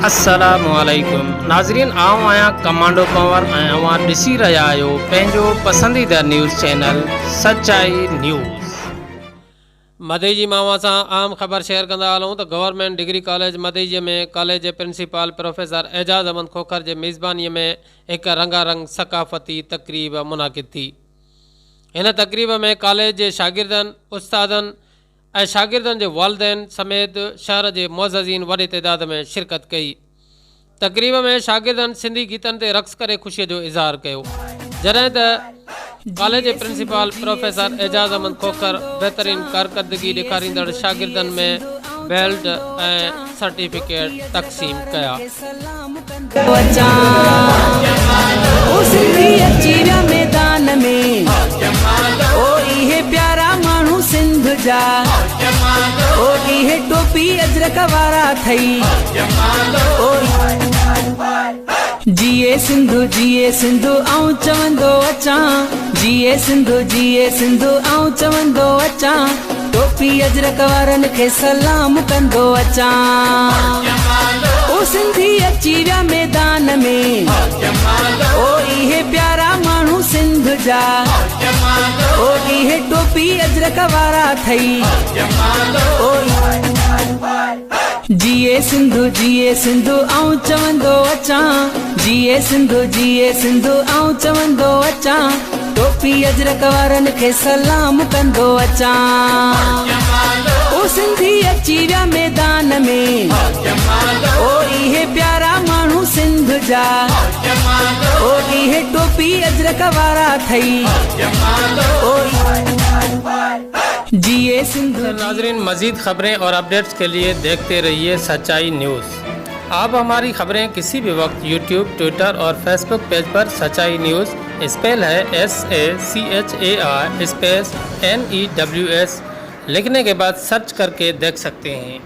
अस्सलामुअलैकुम नाज़रीन, आऊं आहियां कमांडो कंवर ऐं अवां ॾिसी रहिया आहियो पंहिंजो पसंदीदा न्यूज़ चैनल सचाई न्यूज़। मदई जी मावा सां आम ख़बर शेयर कंदा हलूं त गवर्नमेंट डिग्री कॉलेज मदई में कॉलेज जे प्रिंसिपल प्रोफेसर एजाज़ अहमद खोखर जे मेज़बानीअ में हिकु रंगारंग सकाफ़ती तक़रीब मुनाक़िद थी। हिन तक़रीब में कॉलेज जे शागिर्दनि, उस्तादनि ऐं शागिर्दनि जे वालिदैन समेत शहर जे मुअज़्ज़ज़ीन वॾे तइदाद में शिरकत कई। तक़रीब में शागिर्दनि सिंधी गीतनि ते रक़्स करे ख़ुशीअ जो इज़हार कयो, जॾहिं त कॉलेज जे प्रिंसिपल प्रोफेसर एजाज़ अहमद खोखर बहितरीन कारकर्दगी ॾेखारींदड़ शागिर्दनि में बेल्ट ऐं सर्टिफिकेट तक़सीम कया। टोपी अजरक वारा थई जिए सिंधु आऊं चवंदो अचां, जिए सिंधु आऊं चवंदो अचां, टोपी अजरक वारनि खे सलाम कंदो अचां। ओ सिंधी अची विया मैदान में, ओ इहे प्यारा माण्हू सिंध जा, ओ इहे टोपी अजरक वारा थई जिए सिंधु आऊं चवंदो अचां, जिए सिंधु आऊं चवंदो अचां, टोपी अजरक वारनि खे सलाम कंदो अचां। ओ सिंधी अची विया मैदान में, ओ इहे प्यारा माण्हू सिंध जा, ओ इहे टोपी अजरक वारा थई जिए सिंधु। नाज़रीन, मज़ीद खबरें और अपडेट्स के लिए देखते रहिए सच्चाई न्यूज़। आप हमारी खबरें किसी भी वक्त यूट्यूब, ट्विटर और फेसबुक पेज पर सच्चाई न्यूज़ स्पेल है SACHAI स्पेस NEWS लिखने के बाद सर्च करके देख सकते हैं।